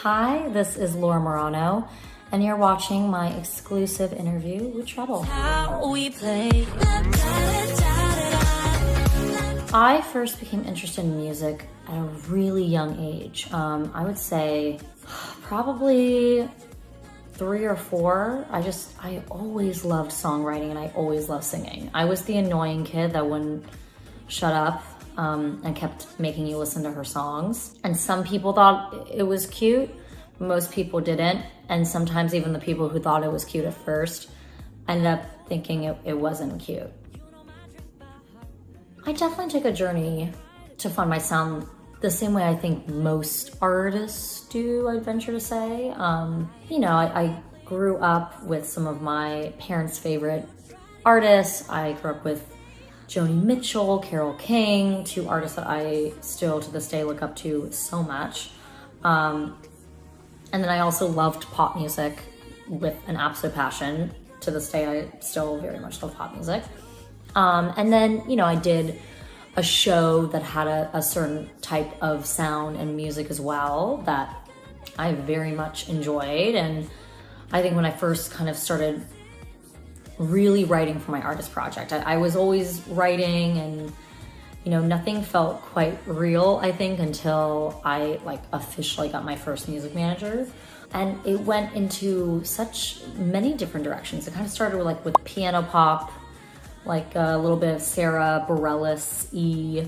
Hi, this is Laura Marano, and you're watching my exclusive interview with TREBEL. I first became interested in music at a really young age. I would say probably 3 or 4. I always loved songwriting and I always loved singing. I was the annoying kid that wouldn't shut up and kept making you listen to her songs. And some people thought it was cute, most people didn't. And sometimes even the people who thought it was cute at first ended up thinking it wasn't cute. I definitely took a journey to find my sound the same way I think most artists do, I'd venture to say. I grew up with some of my parents' favorite artists. I grew up with Joni Mitchell, Carole King, 2 artists that I still to this day look up to so much. And then I also loved pop music with an absolute passion. To this day, I still very much love pop music. And then, I did a show that had a certain type of sound and music as well that I very much enjoyed. And I think when I first kind of started really writing for my artist project, I was always writing and, nothing felt quite real, I think, until I officially got my first music manager. And it went into such many different directions. It kind of started with piano pop, like a little bit of Sarah Bareilles-y.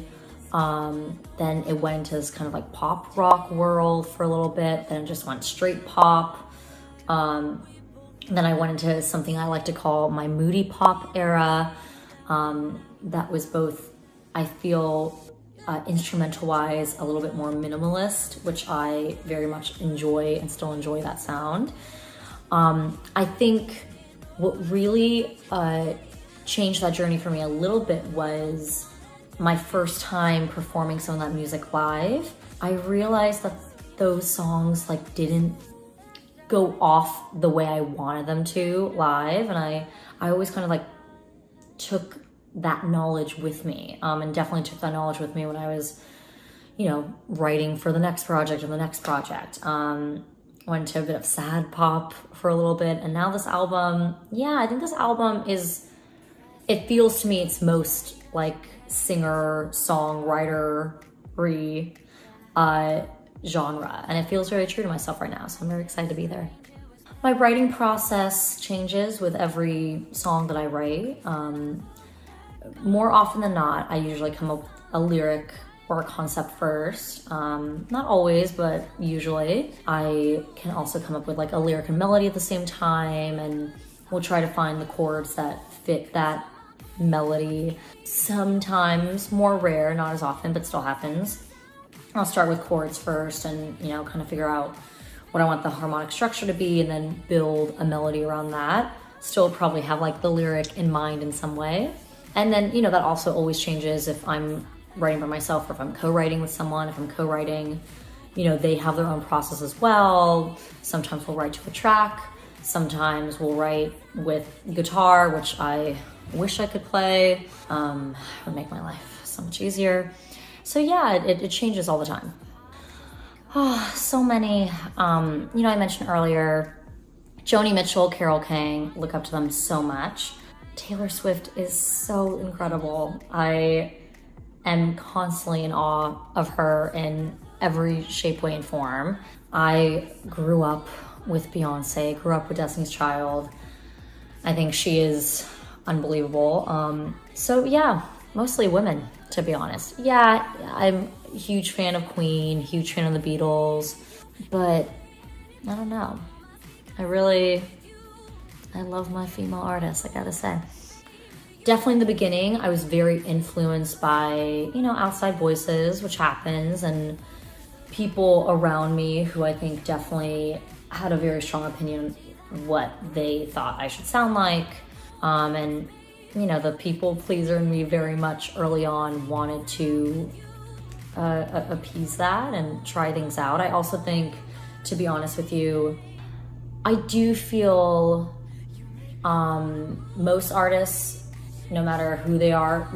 Then it went into this kind of pop rock world for a little bit. Then it just went straight pop. Then I went into something I like to call my moody pop era. That was both, I feel, instrumental-wise, a little bit more minimalist, which I very much enjoy and still enjoy that sound. I think what really changed that journey for me a little bit was my first time performing some of that music live. I realized that those songs didn't go off the way I wanted them to live, and I always kind of took that knowledge with me, and definitely took that knowledge with me when I was writing for the next project and the next project. Went to a bit of sad pop for a little bit, and now this album, I think this album it feels to me it's most singer songwriter-y genre, and it feels very true to myself right now, so I'm very excited to be there. My writing process changes with every song that I write. More often than not, I usually come up with a lyric or a concept first. Not always, but usually. I can also come up with a lyric and melody at the same time, and we'll try to find the chords that fit that melody. Sometimes, more rare, not as often, but still happens, I'll start with chords first and, kind of figure out what I want the harmonic structure to be and then build a melody around that. Still probably have the lyric in mind in some way. And then, that also always changes if I'm writing by myself or if I'm co-writing with someone. If I'm co-writing, they have their own process as well. Sometimes we'll write to a track. Sometimes we'll write with guitar, which I wish I could play. It would make my life so much easier. So it changes all the time. Oh, so many. I mentioned earlier, Joni Mitchell, Carole King, look up to them so much. Taylor Swift is so incredible. I am constantly in awe of her in every shape, way, and form. I grew up with Beyonce, grew up with Destiny's Child. I think she is unbelievable. Mostly women, to be honest. I'm a huge fan of Queen, huge fan of the Beatles, but I don't know. I love my female artists, I gotta say. Definitely in the beginning, I was very influenced by, outside voices, which happens, and people around me who I think definitely had a very strong opinion of what they thought I should sound like. And the people pleaser in me very much early on wanted to appease that and try things out. I also think, to be honest with you, I do feel most artists, no matter who they are,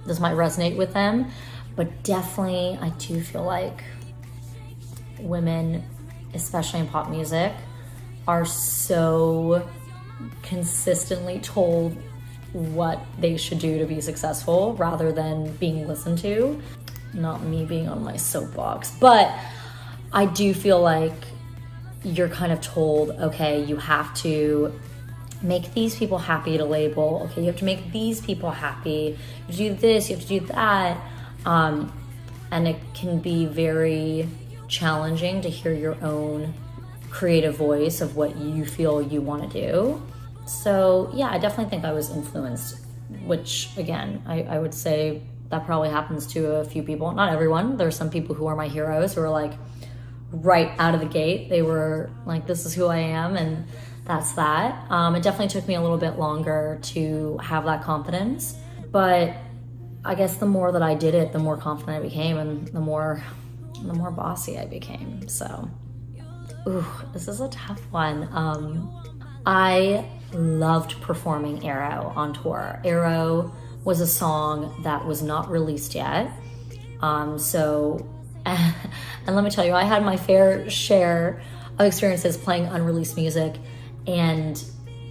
this might resonate with them, but definitely I do feel like women, especially in pop music, are so consistently told what they should do to be successful rather than being listened to. Not me being on my soapbox, but I do feel like you're kind of told, okay, you have to make these people happy to label. Okay, you have to make these people happy. You have to do this, you have to do that. And it can be very challenging to hear your own creative voice of what you feel you want to do. So yeah, I definitely think I was influenced, which again, I would say that probably happens to a few people. Not everyone. There's some people who are my heroes who are like right out of the gate. They were like, this is who I am, and that's that. It definitely took me a little bit longer to have that confidence, but I guess the more that I did it, the more confident I became, and the more bossy I became. So, ooh, this is a tough one. I loved performing Arrow on tour. Arrow was a song that was not released yet. And let me tell you, I had my fair share of experiences playing unreleased music, and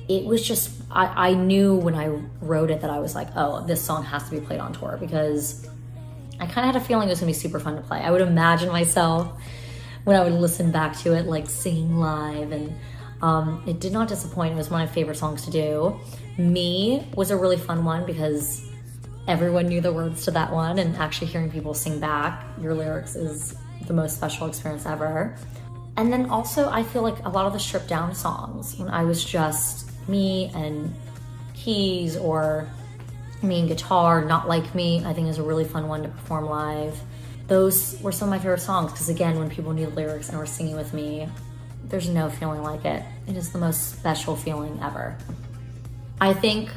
it was just, I knew when I wrote it that I was like, oh, this song has to be played on tour, because I kind of had a feeling it was gonna be super fun to play. I would imagine myself when I would listen back to it, like singing live, and it did not disappoint. It was one of my favorite songs to do. Me was a really fun one because everyone knew the words to that one, and actually hearing people sing back your lyrics is the most special experience ever. And then also I feel like a lot of the stripped down songs, when I was just me and keys, or me and guitar, Not Like Me, I think is a really fun one to perform live. Those were some of my favorite songs because, again, when people knew the lyrics and were singing with me, there's no feeling like it. It is the most special feeling ever. I think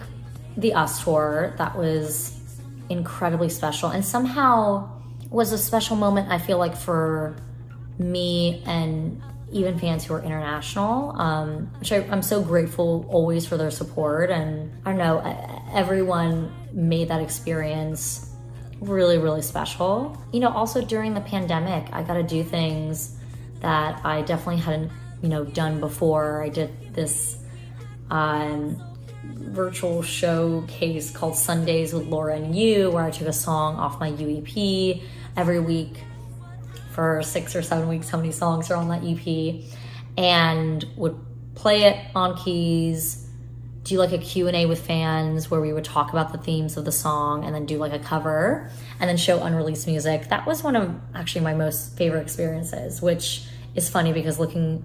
the US tour, that was incredibly special, and somehow was a special moment, I feel like, for me and even fans who are international, which I'm so grateful always for their support. And I don't know, everyone made that experience really, really special. You know, also during the pandemic, I got to do things that I definitely hadn't, done before. I did this virtual showcase called Sundays with Laura and You, where I took a song off my UEP every week for 6 or 7 weeks, how many songs are on that EP, and would play it on keys, do like a Q&A with fans where we would talk about the themes of the song, and then do like a cover, and then show unreleased music. That was one of actually my most favorite experiences, which is funny because looking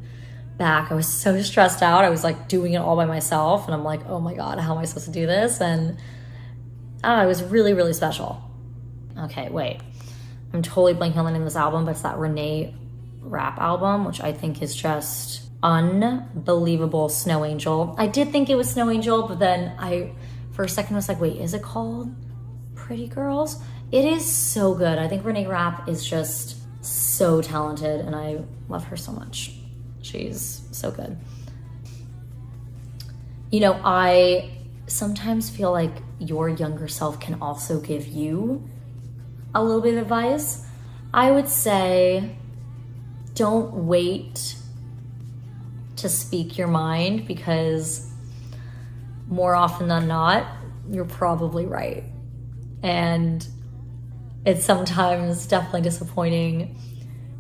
back, I was so stressed out. I was like doing it all by myself, and I'm like, oh my God, how am I supposed to do this? And it was really, really special. Okay, wait. I'm totally blanking on the name of this album, but it's that Renee rap album, which I think is just unbelievable. Snow Angel. I did think it was Snow Angel, but then I, for a second, was like, wait, is it called Pretty Girls? It is so good. I think Renee Rapp is just so talented, and I love her so much. She's so good. I sometimes feel like your younger self can also give you a little bit of advice. I would say, don't wait to speak your mind, because more often than not, you're probably right. And it's sometimes definitely disappointing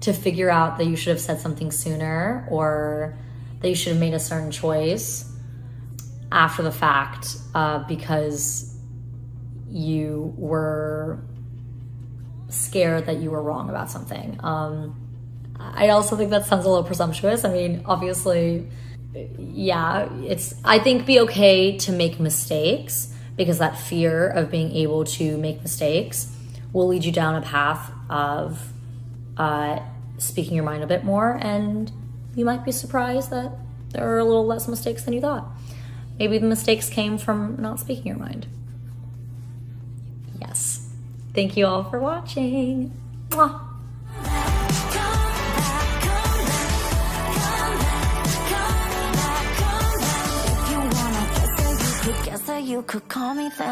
to figure out that you should have said something sooner, or that you should have made a certain choice after the fact, because you were scared that you were wrong about something. I also think that sounds a little presumptuous. I mean, obviously, yeah, I think be okay to make mistakes, because that fear of being able to make mistakes will lead you down a path of speaking your mind a bit more, and you might be surprised that there are a little less mistakes than you thought. Maybe the mistakes came from not speaking your mind. Yes. Thank you all for watching. Mwah. You could call me that.